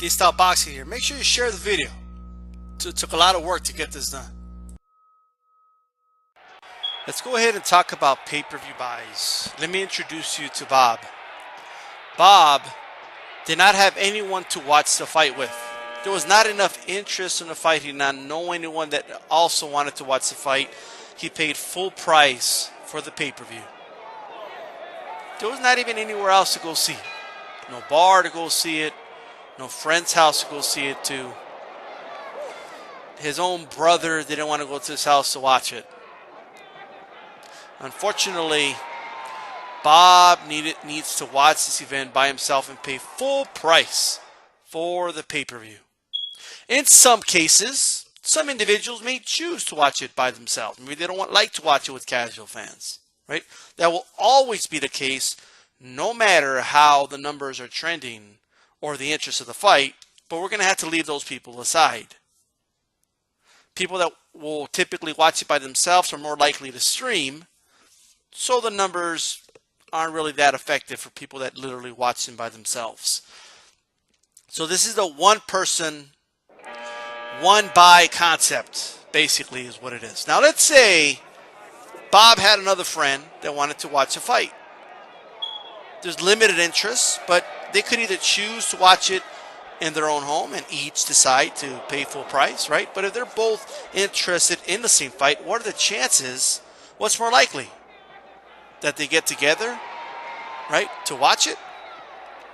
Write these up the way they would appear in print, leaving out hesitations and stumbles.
DStyleBoxing here. Make sure you share the video. It took a lot of work to get this done. Let's go ahead and talk about pay-per-view buys. Let me introduce you to Bob. Bob did not have anyone to watch the fight with. There was not enough interest in the fight. He did not know anyone that also wanted to watch the fight. He paid full price for the pay-per-view. There was not even anywhere else to go see it. No bar to go see it. No friend's house to go see it to. His own brother didn't want to go to his house to watch it. Unfortunately, Bob needs to watch this event by himself and pay full price for the pay-per-view. In some cases, some individuals may choose to watch it by themselves. Maybe they don't like to watch it with casual fans, right? That will always be the case, no matter how the numbers are trending or the interest of the fight, but we're going to have to leave those people aside. People that will typically watch it by themselves are more likely to stream, so the numbers aren't really that effective for people that literally watch them by themselves. So this is the one person, one buy concept, basically is what it is. Now let's say Bob had another friend that wanted to watch a fight. There's limited interest, but they could either choose to watch it in their own home and each decide to pay full price, right? But if they're both interested in the same fight, what are the chances? What's more likely? That they get together, right, to watch it,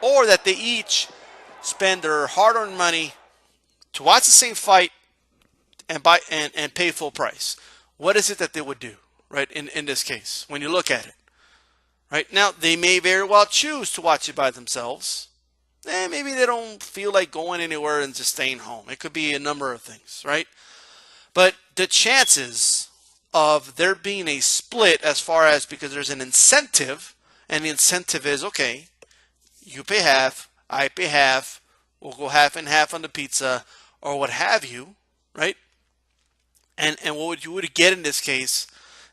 or that they each spend their hard-earned money to watch the same fight and buy and pay full price. What is it that they would do, right, in this case, when you look at it? Right now, they may very well choose to watch it by themselves. Maybe they don't feel like going anywhere and just staying home. It could be a number of things, right? But the chances of there being a split as far as, because there's an incentive, and the incentive is, okay, you pay half, I pay half, we'll go half and half on the pizza, or what have you, right? And what you would get in this case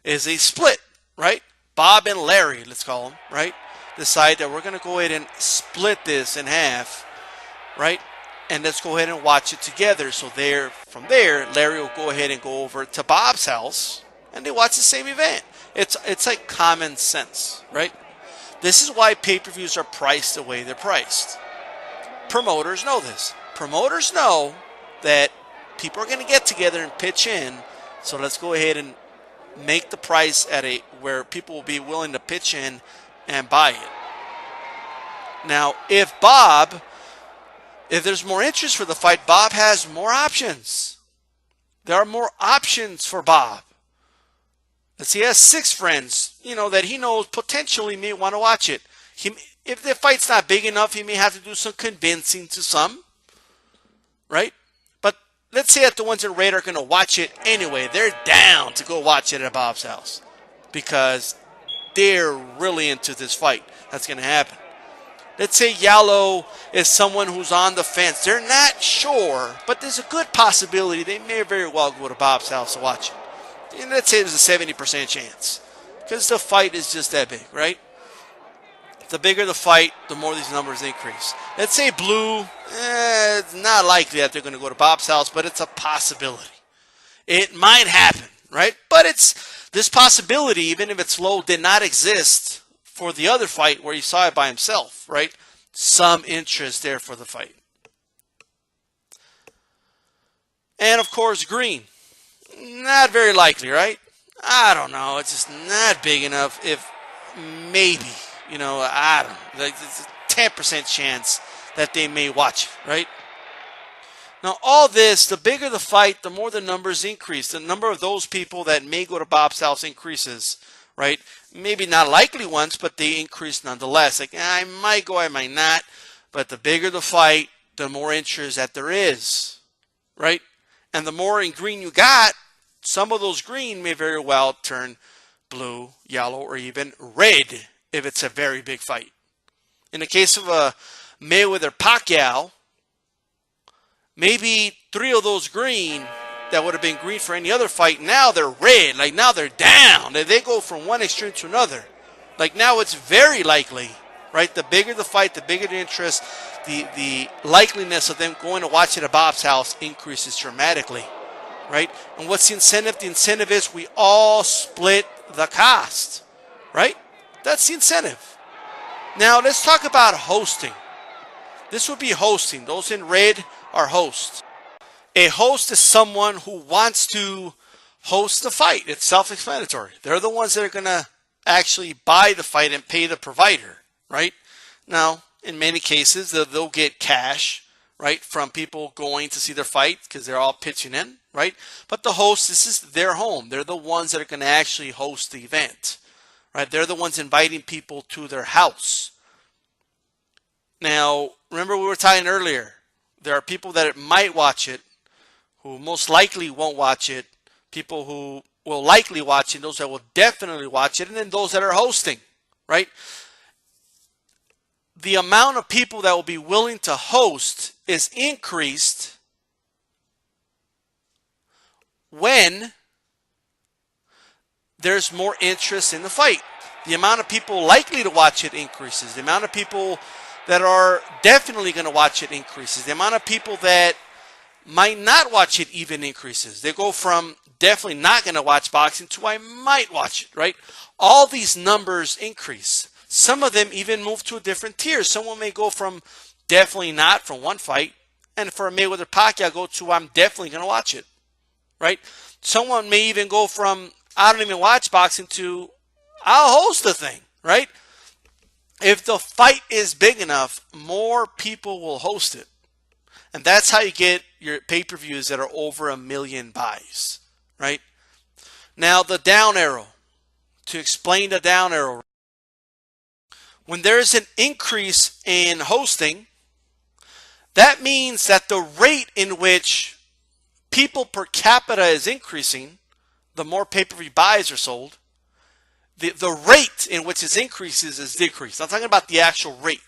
is a split, right? Bob and Larry, let's call them, right? Decide that we're going to go ahead and split this in half, right? And let's go ahead and watch it together. So from there, Larry will go ahead and go over to Bob's house, and they watch the same event. It's like common sense, right? This is why pay-per-views are priced the way they're priced. Promoters know this. Promoters know that people are going to get together and pitch in, so let's go ahead and make the price at where people will be willing to pitch in and buy it. Now, if there's more interest for the fight, Bob has more options. There are more options for Bob. Let's see, he has 6 friends, that he knows potentially may want to watch it. If the fight's not big enough, he may have to do some convincing to some, right? But let's say that the ones in Red are going to watch it anyway. They're down to go watch it at Bob's house because they're really into this fight. That's going to happen. Let's say Yellow is someone who's on the fence. They're not sure, but there's a good possibility they may very well go to Bob's house to watch it. And let's say there's a 70% chance because the fight is just that big, right? The bigger the fight, the more these numbers increase. Let's say Blue, it's not likely that they're going to go to Bob's house, but it's a possibility. It might happen, right? But this possibility, even if it's low, did not exist for the other fight where he saw it by himself, right? Some interest there for the fight. And of course, Green. Not very likely, right? I don't know. It's just not big enough. If maybe, I don't know. There's a 10% chance that they may watch it, right? Now, all this, the bigger the fight, the more the numbers increase. The number of those people that may go to Bob's house increases, right? Maybe not likely ones, but they increase nonetheless. Like, I might go, I might not. But the bigger the fight, the more interest that there is, right? And the more in green you got, some of those green may very well turn blue, yellow, or even red if it's a very big fight. In the case of a Mayweather Pacquiao, maybe 3 of those green that would have been green for any other fight, now they're red. Like, now they're down. They go from one extreme to another. Like, now it's very likely, right? The bigger the fight, the bigger the interest, the likeliness of them going to watch it at Bob's house increases dramatically, right? And what's the incentive? The incentive is we all split the cost, right? That's the incentive. Now let's talk about hosting. This would be hosting. Those in red are hosts. A host is someone who wants to host the fight. It's self-explanatory. They're the ones that are going to actually buy the fight and pay the provider, right? Now, in many cases, they'll get cash, right, from people going to see their fight because they're all pitching in, right? But the host, this is their home. They're the ones that are going to actually host the event, right? They're the ones inviting people to their house. Now, remember we were talking earlier, there are people that might watch it, who most likely won't watch it, people who will likely watch it, those that will definitely watch it, and then those that are hosting, right? The amount of people that will be willing to host is increased when there's more interest in the fight. The amount of people likely to watch it increases. The amount of people that are definitely going to watch it increases. The amount of people that might not watch it even increases. They go from definitely not going to watch boxing to I might watch it, right? All these numbers increase. Some of them even move to a different tier. Someone may go from definitely not from one fight, and for a Mayweather Pacquiao go to I'm definitely going to watch it, right? Someone may even go from I don't even watch boxing to I'll host the thing, right? If the fight is big enough, more people will host it. And that's how you get your pay-per-views that are over 1 million buys, right? Now, the down arrow. To explain the down arrow. When there's an increase in hosting, that means that the rate in which people per capita is increasing, the more pay-per-view buys are sold, the rate in which it increases is decreased. I'm talking about the actual rate.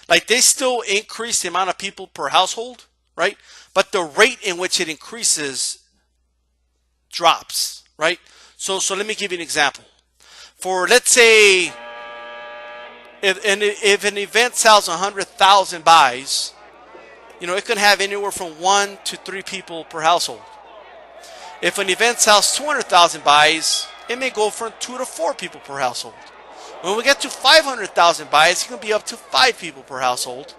Like they still increase the amount of people per household, right? But the rate in which it increases drops, right? So let me give you an example. For let's say if an event sells 100,000 buys, it can have anywhere from 1 to 3 people per household. If an event sells 200,000 buys, it may go from 2 to 4 people per household. When we get to 500,000 buys, it can be up to 5 people per household.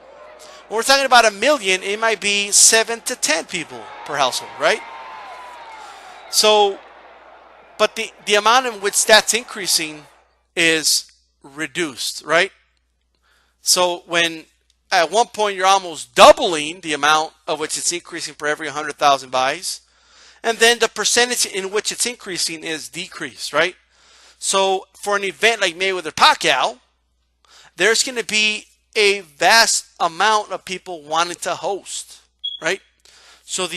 When we're talking about 1 million, it might be 7 to 10 people per household, right? So, but the amount in which that's increasing is reduced, right? So when at one point you're almost doubling the amount of which it's increasing for every 100,000 buys, and then the percentage in which it's increasing is decreased, right? So for an event like Mayweather Pacquiao, there's going to be a vast amount of people wanting to host, right? So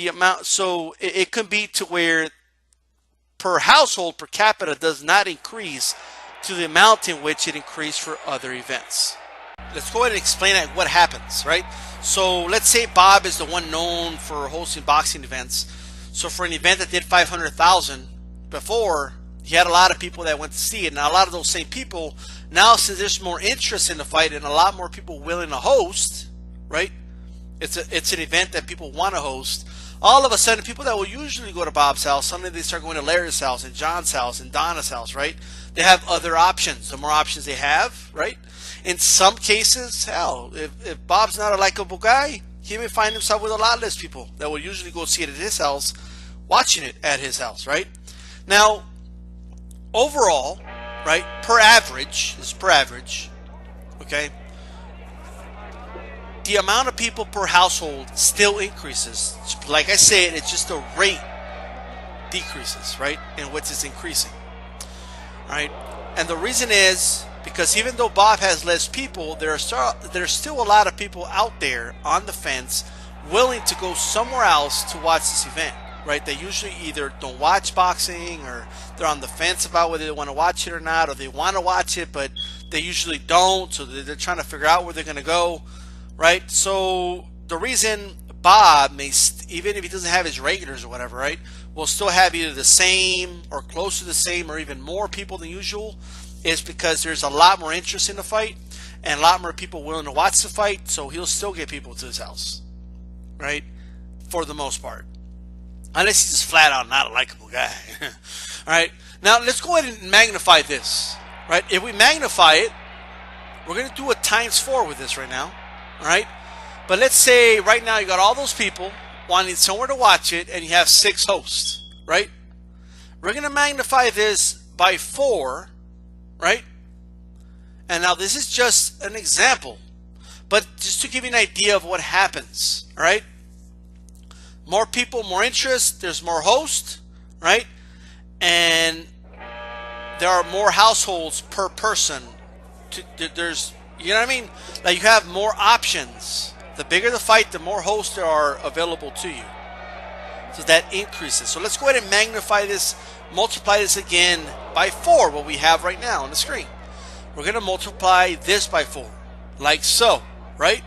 it can be to where per household, per capita does not increase to the amount in which it increased for other events. Let's go ahead and explain what happens, right? So let's say Bob is the one known for hosting boxing events. So for an event that did 500,000 before, he had a lot of people that went to see it. Now a lot of those same people, now since there's more interest in the fight and a lot more people willing to host, right? It's an event that people want to host. All of a sudden, people that will usually go to Bob's house, suddenly they start going to Larry's house and John's house and Donna's house, right? They have other options. The more options they have, right? In some cases, hell, if Bob's not a likable guy, he may find himself with a lot less people that will usually go see it at his house, watching it at his house, right? Now, overall, right, per average, okay, the amount of people per household still increases. Like I said, it's just the rate decreases, right, in which it's increasing, right? And the reason is because even though Bob has less people, there's still a lot of people out there on the fence willing to go somewhere else to watch this event, right? They usually either don't watch boxing or they're on the fence about whether they want to watch it or not, or they want to watch it but they usually don't, so they're trying to figure out where they're going to go, right? So the reason Bob may, even if he doesn't have his regulars or whatever, right, will still have either the same or close to the same or even more people than usual is because there's a lot more interest in the fight. and a lot more people willing to watch the fight, so he'll still get people to his house, right? For the most part. Unless he's just flat out not a likable guy. All right. Now, let's go ahead and magnify this, right? If we magnify it, we're going to do a ×4 with this right now, all right? But let's say right now you got all those people wanting somewhere to watch it, and you have 6 hosts, right? We're going to magnify this by 4, right? And now this is just an example, but just to give you an idea of what happens, all right? More people, more interest, there's more hosts, right? And there are more households per person. There's, you know what I mean? Like, you have more options. The bigger the fight, the more hosts there are available to you. So that increases. So let's go ahead and magnify this, multiply this again by 4, what we have right now on the screen. We're going to multiply this by 4, like so, right?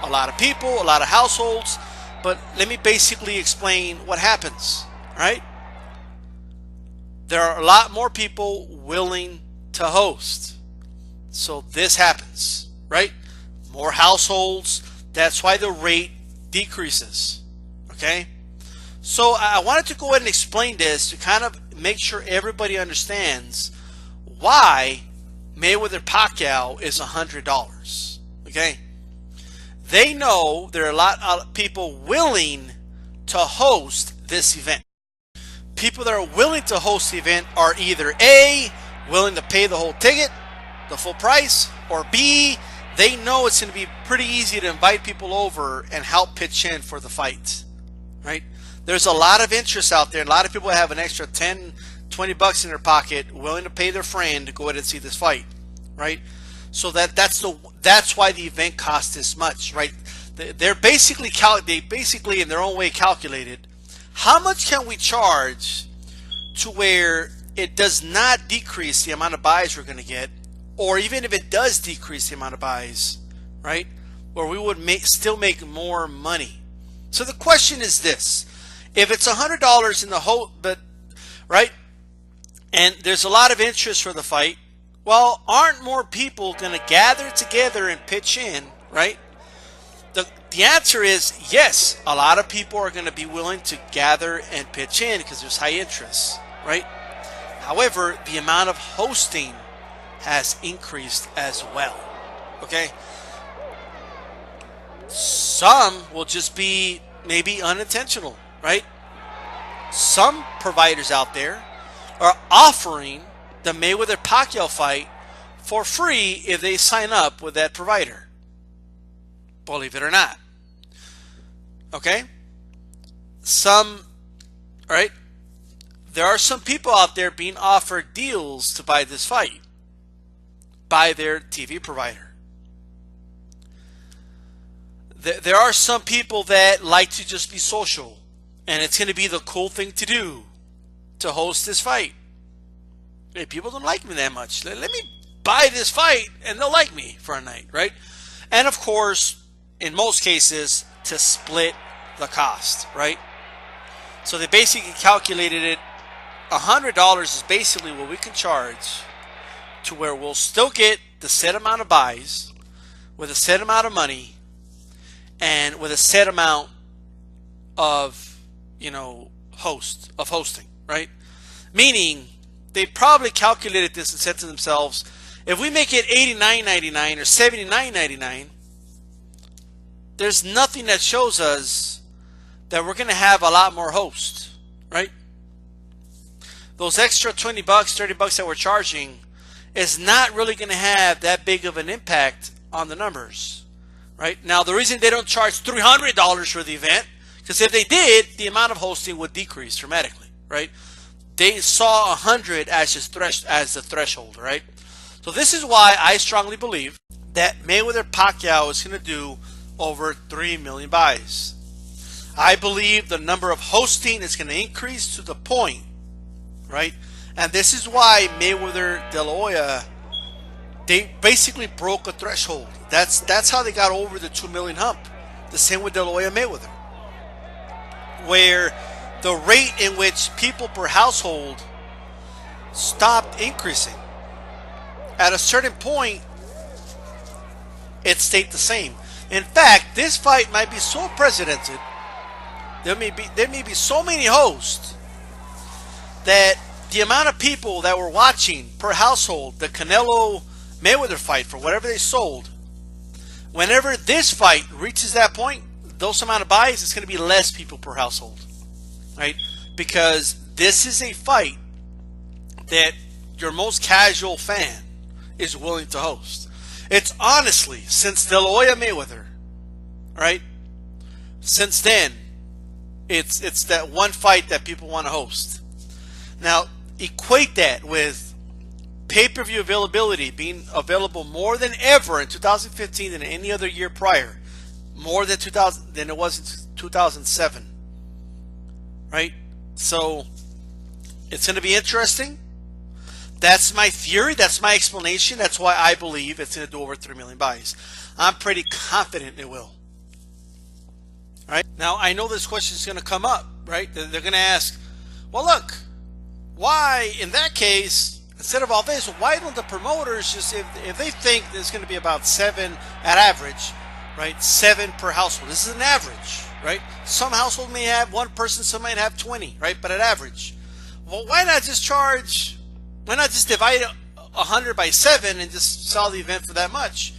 A lot of people, a lot of households, but let me basically explain what happens, right? There are a lot more people willing to host. So this happens, right? More households, that's why the rate decreases, okay? So I wanted to go ahead and explain this to kind of make sure everybody understands why Mayweather Pacquiao is $100, okay? They know there are a lot of people willing to host this event. People that are willing to host the event are either A, willing to pay the whole ticket, the full price, or B, they know it's going to be pretty easy to invite people over and help pitch in for the fight, right? There's a lot of interest out there. A lot of people have an extra 10, 20 bucks in their pocket, willing to pay their friend to go ahead and see this fight, right? So that's why the event costs this much, right? They're basically in their own way calculated how much can we charge to where it does not decrease the amount of buys we're going to get, or even if it does decrease the amount of buys, right? Or we would still make more money. So the question is this: if it's $100 in the whole, right? And there's a lot of interest for the fight. Well, aren't more people going to gather together and pitch in, right? The answer is yes. A lot of people are going to be willing to gather and pitch in because there's high interest, right? However, the amount of hosting has increased as well, okay? Some will just be maybe unintentional, right? Some providers out there are offering the Mayweather Pacquiao fight for free if they sign up with that provider. Believe it or not. Okay? Right? There are some people out there being offered deals to buy this fight by their TV provider. There are some people that like to just be social, and it's going to be the cool thing to do to host this fight. Hey, people don't like me that much. Let me buy this fight and they'll like me for a night, right? And of course, in most cases, to split the cost, right? So they basically calculated it. $100 is basically what we can charge to where we'll still get the set amount of buys with a set amount of money and with a set amount of, hosting, right? Meaning, they probably calculated this and said to themselves, if we make it $89.99 or $79.99, there's nothing that shows us that we're going to have a lot more hosts, right? Those extra 20 bucks, 30 bucks that we're charging is not really going to have that big of an impact on the numbers, right? Now, the reason they don't charge $300 for the event, because if they did, the amount of hosting would decrease dramatically, right? They saw 100 as the threshold, right? So this is why I strongly believe that Mayweather Pacquiao is going to do over 3 million buys. I believe the number of hosting is going to increase to the point, right? And this is why Mayweather De La Hoya, they basically broke a threshold. That's how they got over the 2 million hump. The same with De La Hoya Mayweather, where the rate in which people per household stopped increasing. At a certain point, it stayed the same. In fact, this fight might be so precedented. There may be so many hosts that the amount of people that were watching per household the Canelo Mayweather fight for whatever they sold, whenever this fight reaches that point, those amount of buys, it's going to be less people per household, right? Because this is a fight that your most casual fan is willing to host. It's honestly, since De La Hoya Mayweather, right? Since then, it's that one fight that people want to host. Now, equate that with pay-per-view availability being available more than ever in 2015 than any other year prior. More than it was in 2007. Right? So, it's going to be interesting. That's my theory. That's my explanation. That's why I believe it's going to do over 3 million buys. I'm pretty confident it will. Right? Now, I know this question is going to come up, right? They're going to ask, well, look, why, in that case, instead of all this, why don't the promoters just, if they think there's going to be about 7 at average, right? 7 per household. This is an average, right? Some household may have 1 person, some might have 20, right? But at average. Well, why not just divide 100 by 7 and just sell the event for that much?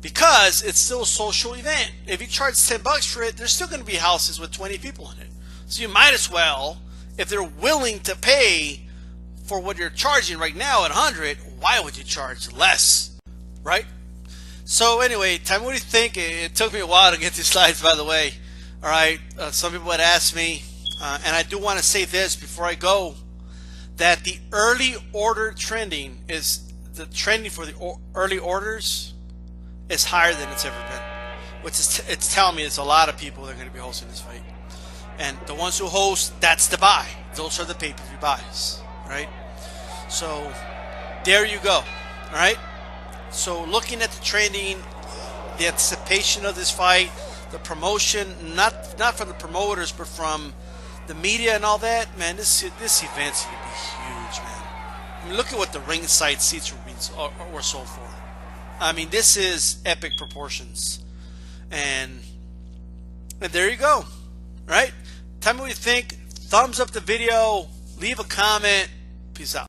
Because it's still a social event. If you charge $10 for it, there's still going to be houses with 20 people in it. So you might as well, if they're willing to pay for what you're charging right now at 100, why would you charge less, right? So anyway, tell me what you think. It took me a while to get these slides, by the way. All right, some people had asked me, and I do want to say this before I go, that the early order trending is the trending for the early orders is higher than it's ever been, which is it's telling me there's a lot of people that are going to be hosting this fight, and the ones who host, that's the buy. Those are the pay-per-view buys, right? So there you go. All right. So looking at the trending, the anticipation of this fight, the promotion, not from the promoters, but from the media and all that, man, this event's going to be huge, man. I mean, look at what the ringside seats were sold for. I mean, this is epic proportions. And there you go, right? Tell me what you think. Thumbs up the video. Leave a comment. Peace out.